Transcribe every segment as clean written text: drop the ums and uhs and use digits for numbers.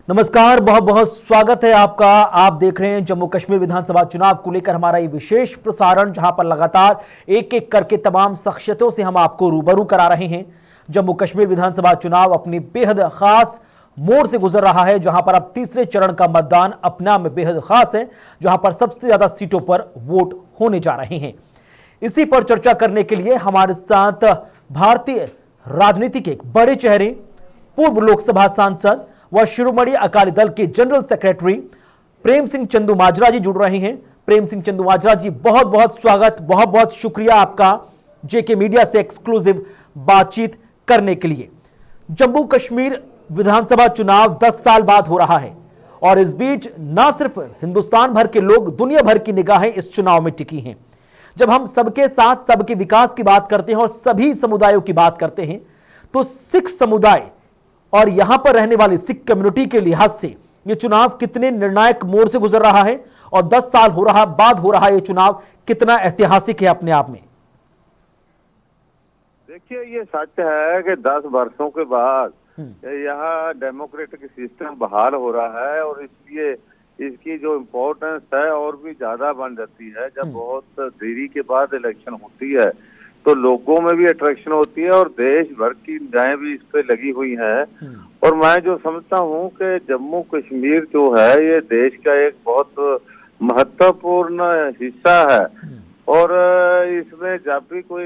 नमस्कार, बहुत बहुत स्वागत है आपका। आप देख रहे हैं जम्मू कश्मीर विधानसभा चुनाव को लेकर हमारा ये विशेष प्रसारण, जहां पर लगातार एक एक करके तमाम शख्सियतों से हम आपको रूबरू करा रहे हैं। जम्मू कश्मीर विधानसभा चुनाव अपनी बेहद खास मोड़ से गुजर रहा है, जहां पर अब तीसरे चरण का मतदान अपना में बेहद खास है, जहां पर सबसे ज्यादा सीटों पर वोट होने जा रहे हैं। इसी पर चर्चा करने के लिए हमारे साथ भारतीय राजनीति के एक बड़े चेहरे, पूर्व लोकसभा सांसद व शिरोमणि अकाली दल के जनरल सेक्रेटरी प्रेम सिंह चंदूमाजरा जी जुड़ रहे हैं। प्रेम सिंह चंदूमाजरा जी, बहुत बहुत स्वागत, बहुत बहुत शुक्रिया आपका जेके मीडिया से एक्सक्लूसिव बातचीत करने के लिए। जम्मू कश्मीर विधानसभा चुनाव 10 साल बाद हो रहा है और इस बीच न सिर्फ हिंदुस्तान भर के लोग, दुनिया भर की निगाहें इस चुनाव में टिकी हैं। जब हम सबके साथ सबके विकास की बात करते हैं और सभी समुदायों की बात करते हैं, तो सिख समुदाय और यहां पर रहने वाली सिख कम्युनिटी के लिहाज से यह चुनाव कितने निर्णायक मोड़ से गुजर रहा है और 10 साल बाद हो रहा यह चुनाव कितना ऐतिहासिक है अपने आप में। देखिए, ये सच है कि 10 वर्षों के बाद यहाँ डेमोक्रेटिक सिस्टम बहाल हो रहा है और इसलिए इसकी जो इम्पोर्टेंस है और भी ज्यादा बन जाती है। जब बहुत देरी के बाद इलेक्शन होती है तो लोगों में भी अट्रैक्शन होती है और देश भर की निगाहें भी इस पे लगी हुई हैं। और मैं जो समझता हूँ कि जम्मू कश्मीर जो है ये देश का एक बहुत महत्वपूर्ण हिस्सा है और इसमें जब भी कोई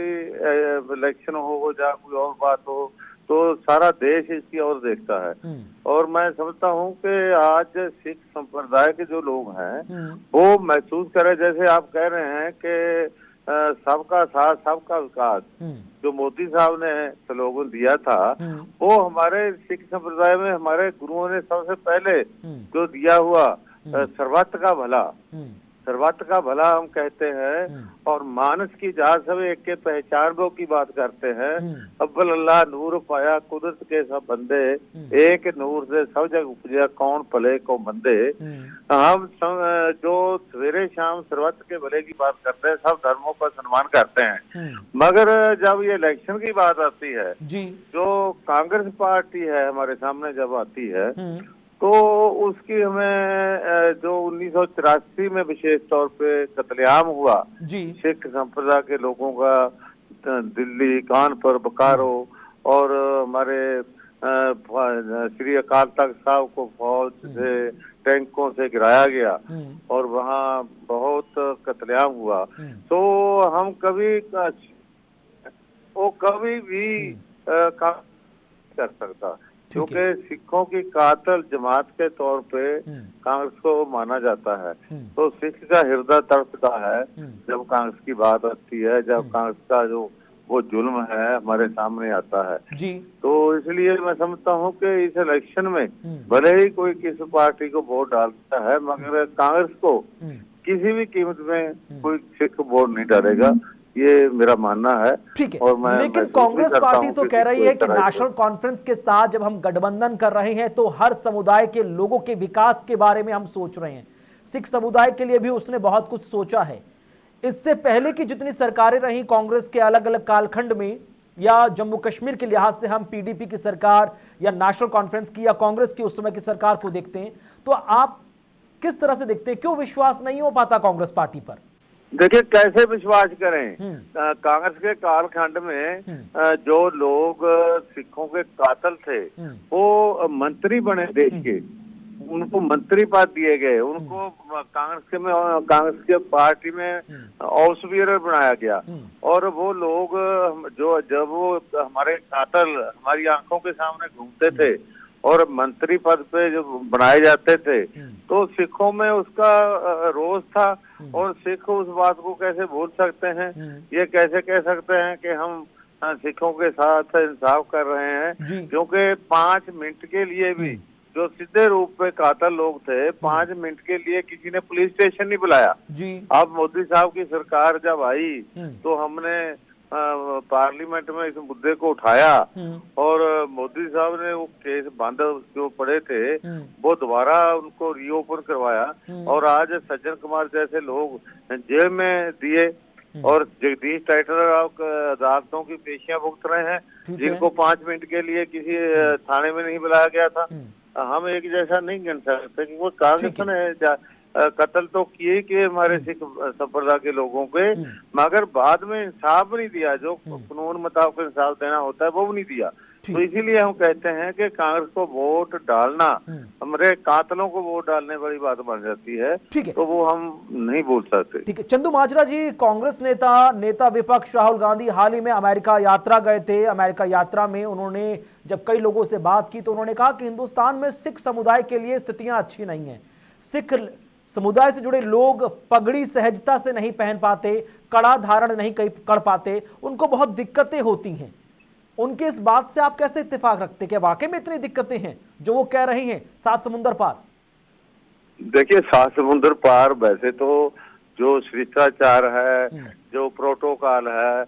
इलेक्शन हो या कोई और बात हो तो सारा देश इसकी ओर देखता है। और मैं समझता हूँ कि आज सिख संप्रदाय के जो लोग हैं वो महसूस करें, जैसे आप कह रहे हैं कि सबका साथ सबका विकास जो मोदी साहब ने स्लोगन दिया था, वो हमारे सिख संप्रदाय में हमारे गुरुओं ने सबसे पहले जो दिया हुआ सर्वत्र का भला, सर्वत्र का भला हम कहते हैं और मानस की जात सब एक के पहचान वो की बात करते हैं। अव्वल अल्लाह नूर पाया कुदरत के सब बंदे, एक नूर से सब जग उपजा कौन भले को बंदे। हम जो सवेरे शाम सर्वत्र के भले की बात करते हैं, सब धर्मों का सम्मान करते हैं, मगर जब ये इलेक्शन की बात आती है जो कांग्रेस पार्टी है हमारे सामने जब आती है तो उसकी हमें जो 1983 में विशेष तौर पे कत्लेआम हुआ सिख संप्रदाय के लोगों का, दिल्ली, कानपुर, बोकारो और हमारे श्री अकाल तख्त साहब को फौज से टैंकों से गिराया गया और वहाँ बहुत कत्लेआम हुआ। तो हम कभी भी कर सकता, क्योंकि सिखों की कातल जमात के तौर पे कांग्रेस को माना जाता है। तो सिख का हृदय तड़पता है जब कांग्रेस की बात आती है, जब कांग्रेस का जो वो जुल्म है हमारे सामने आता है। तो इसलिए मैं समझता हूँ कि इस इलेक्शन में भले ही कोई किसी पार्टी को वोट डालता है, मगर कांग्रेस को किसी भी कीमत में कोई सिख वोट नहीं डालेगा, ये मेरा मानना है। ठीक है, और मैं लेकिन कांग्रेस पार्टी तो कह रही है कि नेशनल कॉन्फ्रेंस के साथ जब हम गठबंधन कर रहे हैं तो हर समुदाय के लोगों के विकास के बारे में हम सोच रहे हैं। सिख समुदाय के लिए भी उसने बहुत कुछ सोचा है। इससे पहले की जितनी सरकारें रही कांग्रेस के अलग अलग कालखंड में, या जम्मू कश्मीर के लिहाज से हम पीडीपी की सरकार या नेशनल कॉन्फ्रेंस की या कांग्रेस की उस समय की सरकार को देखते हैं, तो आप किस तरह से देखते हैं, क्यों विश्वास नहीं हो पाता कांग्रेस पार्टी पर? देखिए, कैसे विश्वास करें? कांग्रेस के कालखंड में जो लोग सिखों के कातल थे वो मंत्री बने देश के, उनको मंत्री पद दिए गए, उनको कांग्रेस के पार्टी में हाउस बीयर बनाया गया और वो लोग जो जब वो हमारे कातल हमारी आंखों के सामने घूमते थे और मंत्री पद पे जो बनाए जाते थे तो सिखों में उसका रोष था और सिख उस बात को कैसे भूल सकते हैं? ये कैसे कह सकते हैं कि हम सिखों के साथ इंसाफ कर रहे हैं? क्योंकि 5 मिनट के लिए भी जो सीधे रूप में कातल लोग थे, 5 मिनट के लिए किसी ने पुलिस स्टेशन नहीं बुलाया। अब मोदी साहब की सरकार जब आई तो हमने पार्लियामेंट में इस मुद्दे को उठाया और मोदी साहब ने वो केस बंद जो पड़े थे वो दोबारा उनको रीओपन करवाया और आज सज्जन कुमार जैसे लोग जेल में दिए और जगदीश टाइटलर अदालतों की पेशियां भुगत रहे हैं, जिनको 5 मिनट के लिए किसी थाने में नहीं बुलाया गया था। हम एक जैसा नहीं गिन सकते कि वो कांग्रेस ने कत्ल तो किए कि हमारे सिख संप्रदाय के लोगों के, मगर बाद में इंसाफ नहीं दिया, जो कानून मुताबिक इंसाफ देना होता है वो भी नहीं दिया। तो इसीलिए हम कहते हैं कि कांग्रेस को वोट डालना, हमारे कातलों को वोट डालने वाली बात बन जाती है, तो वो हम नहीं बोल सकते। ठीक है चंदू माजरा जी, कांग्रेस नेता विपक्ष राहुल गांधी हाल ही में अमेरिका यात्रा गए थे। अमेरिका यात्रा में उन्होंने जब कई लोगों से बात की तो उन्होंने कहा कि हिंदुस्तान में सिख समुदाय के लिए स्थितियां अच्छी नहीं है। सिख समुदाय से जुड़े लोग पगड़ी सहजता से नहीं पहन पाते, कड़ा धारण नहीं कर पाते, उनको बहुत दिक्कतें होती हैं। उनके इस बात से आप कैसे इत्तेफाक रखते कि वाकई में इतनी दिक्कतें हैं जो वो कह रही हैं 7 समुंदर पार? देखिए 7 समुंदर पार वैसे तो जो शिष्टाचार है, जो प्रोटोकॉल है,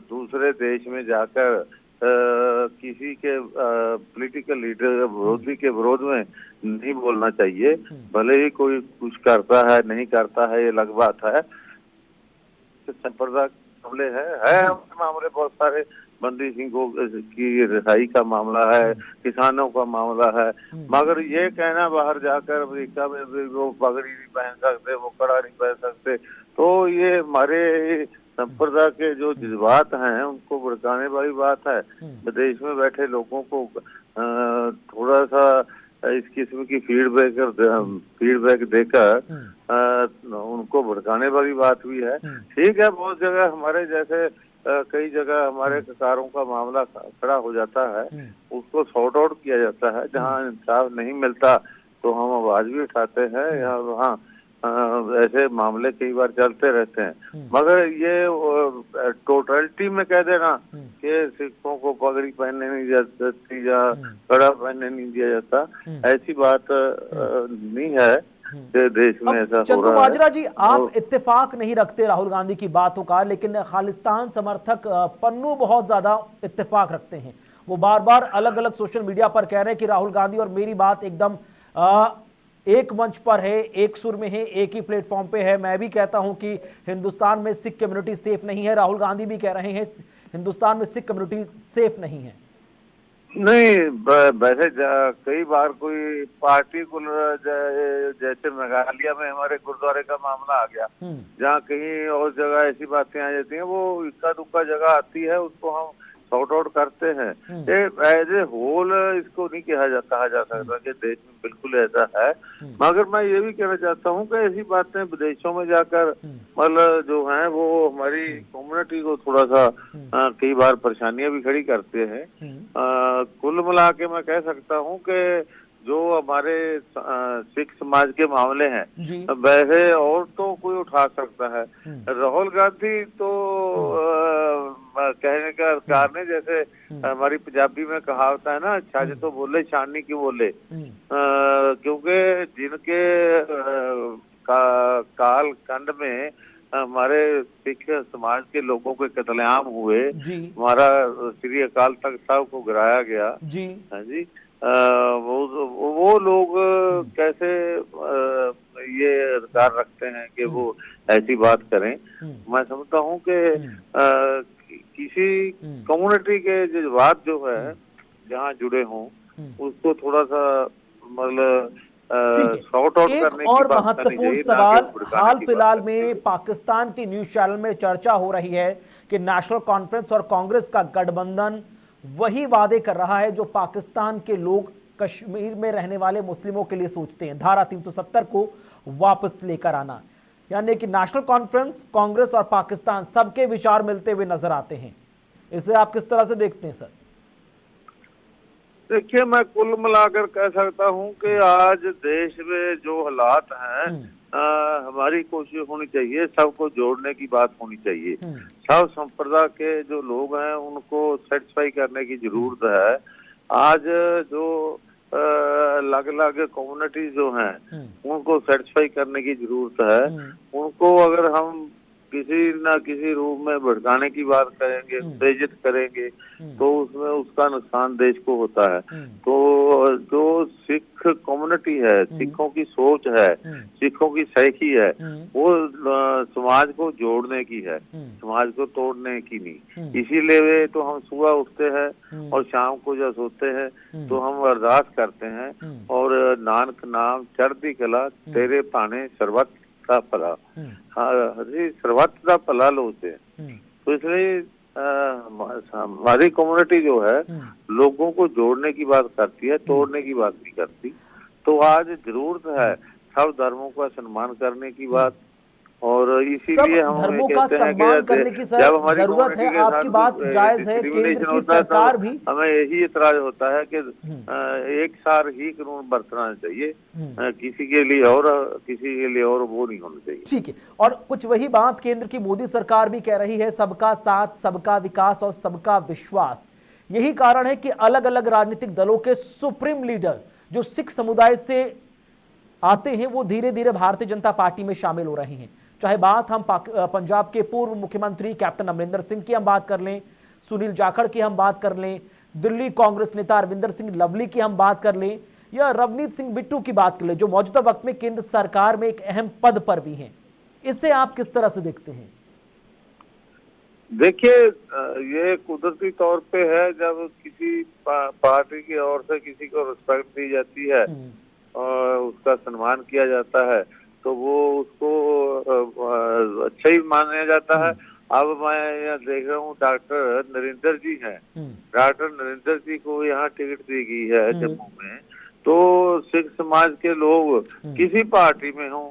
दूसरे देश में जाकर किसी के पॉलिटिकल लीडर विरोधी के विरोध में नहीं बोलना चाहिए। भले ही कोई कुछ करता है नहीं करता है ये अलग बात है। संप्रदाय मामले है मामले बहुत सारे, बंदी सिंह की रिहाई का मामला है, किसानों का मामला है, मगर ये कहना बाहर जाकर अमेरिका में भी वो पगड़ी नहीं पहन सकते, वो कड़ा नहीं पहन सकते, तो ये हमारे संप्रदाय के जो जज्बात हैं उनको भड़काने वाली बात है। विदेश में बैठे लोगों को थोड़ा सा इस किस्म की फीडबैक देकर उनको भड़काने वाली बात भी है। ठीक है, बहुत जगह हमारे जैसे कई जगह हमारे ककारों का मामला खड़ा हो जाता है, उसको सॉर्ट आउट किया जाता है। जहाँ इंसाफ नहीं मिलता तो हम आवाज भी उठाते हैं, या वहाँ ऐसे मामले कई बार चलते रहते हैं। मगर ये टोटलिटी में कह देना कि सिखों को पगड़ी पहनने नहीं जाती या कड़ा पहनने नहीं दिया जाता, ऐसी बात नहीं है कि देश में ऐसा हो चंदू रहा माजरा है। जी, आप इत्तेफाक नहीं रखते राहुल गांधी की बातों का, लेकिन खालिस्तान समर्थक पन्नू बहुत ज्यादा इत्तेफाक रखते हैं। वो बार बार अलग अलग सोशल मीडिया पर कह रहे हैं कि राहुल गांधी और मेरी बात एकदम एक मंच पर है, एक सुर में है, एक ही प्लेटफॉर्म पे है। मैं भी कहता हूं कि हिंदुस्तान में सिख कम्युनिटी सेफ नहीं है, राहुल गांधी भी कह रहे हैं हिंदुस्तान में सिख कम्युनिटी सेफ नहीं है। नहीं, वैसे कई बार कोई पार्टी को जैसे मेघालय में हमारे गुरुद्वारे का मामला आ गया, जहाँ कहीं और जगह ऐसी बातें आ जाती हैं, वो इक्का दुक्का जगह आती है, उसको हम सॉर्ट आउट करते हैं। एज ए होल इसको नहीं कहा जा सकता कि देश में बिल्कुल ऐसा है। मगर मैं ये भी कहना चाहता हूँ कि ऐसी बातें विदेशों में जाकर मतलब जो है वो हमारी कम्युनिटी को थोड़ा सा कई बार परेशानियां भी खड़ी करते हैं। कुल मिला के मैं कह सकता हूँ कि जो हमारे सिख समाज के मामले हैं वैसे और तो कोई उठा सकता है। राहुल गांधी तो कहने का अधिकार नहीं, जैसे हमारी पंजाबी में कहावत है ना, छाजे तो बोले छाननी क्यों बोले, क्योंकि जिनके काल खंड में हमारे सिख समाज के लोगों के कत्लेआम हुए, हमारा श्री अकाल तख्त साहब को गिराया गया जी, हाँ जी, वो लोग कैसे ये अधिकार रखते हैं कि वो ऐसी बात करें। मैं समझता हूँ कि किसी कम्युनिटी के जज्बात जो है जहाँ जुड़े हों उसको थोड़ा सा मतलब सॉर्ट आउट करने की और बात महत्वपूर्ण सवाल, हाल फिलहाल में पाकिस्तान की न्यूज चैनल में चर्चा हो रही है कि नेशनल कॉन्फ्रेंस और कांग्रेस का गठबंधन वही वादे कर रहा है जो पाकिस्तान के लोग कश्मीर में रहने वाले मुस्लिमों के लिए सोचते हैं, धारा 370 को वापस लेकर आना। यानी कि नेशनल कॉन्फ्रेंस, कांग्रेस और पाकिस्तान सबके विचार मिलते हुए नजर आते हैं। इसे आप किस तरह से देखते हैं सर? देखिए, मैं कुल मिलाकर कह सकता हूं कि आज देश में जो हालात हैं, हमारी कोशिश होनी चाहिए, सबको जोड़ने की बात होनी चाहिए। सब संप्रदाय के जो लोग हैं उनको सेटिस्फाई करने की जरूरत है। आज जो अलग अलग कम्युनिटी जो हैं उनको सेटिस्फाई करने की जरूरत है। उनको अगर हम किसी न किसी रूप में भड़काने की बात करेंगे, उत्तेजित करेंगे, तो उसमें उसका नुकसान देश को होता है। तो और जो सिख कम्युनिटी है, सिखों की सोच है, सिखों की सही है, वो समाज को जोड़ने की है, समाज को तोड़ने की नहीं। इसीलिए तो हम सुबह उठते हैं और शाम को जब सोते हैं तो हम अरदास करते हैं और नानक नाम चढ़ती कला तेरे पाने सर्वत का भला, सर्वत का भला लोचते हैं। तो इसलिए हमारी कम्युनिटी जो है लोगों को जोड़ने की बात करती है, तोड़ने की बात नहीं करती। तो आज जरूरत है सब धर्मों का सम्मान करने की बात, और इसीलिए हम धर्मों का कहते हैं सम्मान करने कि की सर जब हमारी जरूरत है, कम्युनिटी के आपकी साथ बात जायज है। केंद्र डिस्क्रिमिनेशन की होता है सरकार तब भी हमें यही इतराज होता है कि एक सार ही कानून बरतना चाहिए, किसी के लिए और किसी के लिए और वो नहीं होना चाहिए। ठीक है, और कुछ वही बात केंद्र की मोदी सरकार भी कह रही है, सबका साथ, सबका विकास और सबका विश्वास। यही कारण है कि अलग अलग राजनीतिक दलों के सुप्रीम लीडर जो सिख समुदाय से आते हैं वो धीरे धीरे भारतीय जनता पार्टी में शामिल हो रहे हैं। चाहे बात हम पंजाब के पूर्व मुख्यमंत्री कैप्टन अमरिंदर सिंह की हम बात कर लें, सुनील जाखड़ की हम बात कर लें, दिल्ली कांग्रेस नेता अरविंदर सिंह लवली की हम बात कर लें, या रवनीत सिंह बिट्टू की बात कर लें, जो मौजूदा वक्त में केंद्र सरकार में एक अहम पद पर भी हैं। इसे आप किस तरह से देखते हैं? देखिए, ये कुदरती तौर पे है, जब किसी पार्टी की ओर से किसी को रिस्पेक्ट दी जाती है और उसका सम्मान किया जाता है तो वो उसको अच्छा ही माना जाता है। अब मैं यहाँ देख रहा हूँ डॉक्टर नरेंद्र जी हैं, डॉक्टर नरेंद्र जी को यहाँ टिकट दी गई है जम्मू में। तो सिख समाज के लोग किसी पार्टी में हो,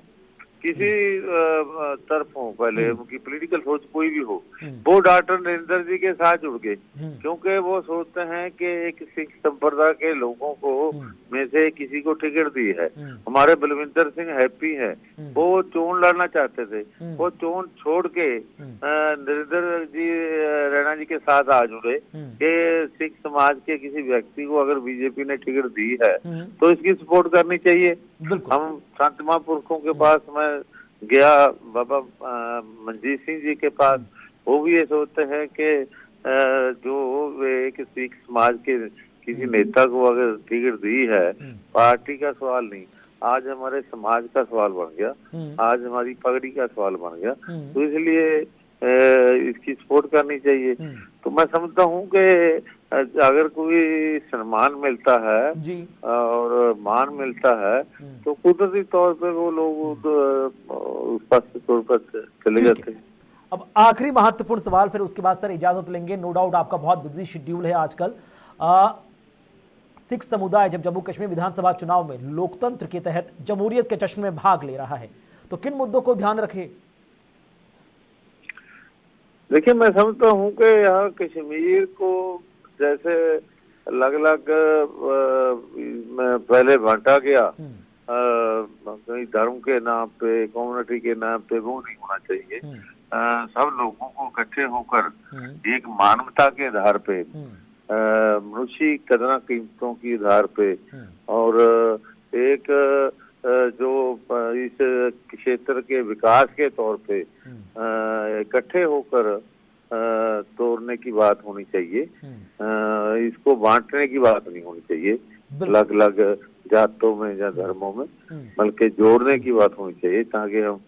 किसी तरफ हो, पहले उनकी पॉलिटिकल सोच कोई भी हो, वो डॉक्टर नरेंद्र जी के साथ जुड़ गए, क्योंकि वो सोचते हैं कि एक सिख संप्रदाय के लोगों को में से किसी को टिकट दी है। हमारे बलविंदर सिंह हैप्पी है, वो चोन लड़ना चाहते थे, वो चोन छोड़ के नरेंद्र जी रैना जी के साथ आ जुड़े कि सिख समाज के किसी व्यक्ति को अगर बीजेपी ने टिकट दी है तो इसकी सपोर्ट करनी चाहिए। हम संत महापुरुषों के पास मैं गया, बाबा मंजीत सिंह जी के पास, वो भी ये सोचते हैं कि जो एक सिख समाज के किसी नेता को अगर टिकट दी है, पार्टी का सवाल नहीं, आज हमारे समाज का सवाल बन गया, आज हमारी पगड़ी का सवाल बन गया, तो इसलिए इसकी सपोर्ट करनी चाहिए। तो मैं समझता हूँ कि अगर कोई सम्मान मिलता है जी और मान मिलता है तो कुदरती तौर पे वो लोग उस पास तौर पर चले जाते हैं। अब आखिरी महत्वपूर्ण सवाल, फिर उसके बाद सर इजाजत लेंगे। नो डाउट आपका बहुत बिजी शेड्यूल है आजकल। सिख समुदाय जब जम्मू कश्मीर विधानसभा चुनाव में लोकतंत्र के तहत जमहूरियत के जश्न में भाग ले रहा है तो किन मुद्दों को ध्यान रखे? देखिए, मैं समझता हूँ कि यहाँ कश्मीर को जैसे अलग अलग पहले बांटा गया, कहीं धर्म के नाम पे, कम्युनिटी के नाम पे, वो नहीं होना चाहिए। सब लोगों को इकट्ठे होकर एक मानवता के आधार पे, मनुष्य कदर कीमतों की आधार पे, और एक जो इस क्षेत्र के विकास के तौर पे इकट्ठे होकर तोड़ने की बात होनी चाहिए, इसको बांटने की बात नहीं होनी चाहिए अलग अलग जातों में या धर्मों में, बल्कि जोड़ने की बात होनी चाहिए ताकि हम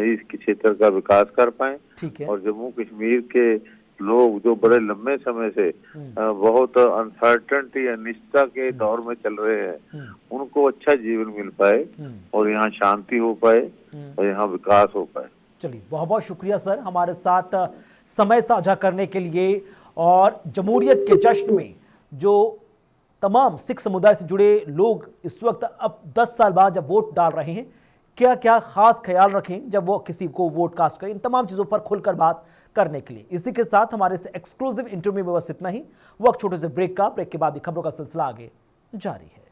इस क्षेत्र का विकास कर पाए। और जम्मू कश्मीर के लोग जो बड़े लंबे समय से बहुत अनसर्टेनिटी, अनिश्चितता के दौर में चल रहे हैं, उनको अच्छा जीवन मिल पाए और यहाँ शांति हो पाए और यहाँ विकास हो पाए। चलिए, बहुत बहुत शुक्रिया सर हमारे साथ समय साझा करने के लिए। और जमहूरियत के जश्न में जो तमाम सिख समुदाय से जुड़े लोग इस वक्त अब 10 साल बाद जब वोट डाल रहे हैं, क्या क्या खास ख्याल रखें जब वो किसी को वोट कास्ट करें, इन तमाम चीज़ों पर खुलकर बात करने के लिए। इसी के साथ हमारे इस एक्सक्लूसिव इंटरव्यू में बस इतना ही। वक्त छोटे से ब्रेक का, ब्रेक के बाद खबरों का सिलसिला आगे जारी है।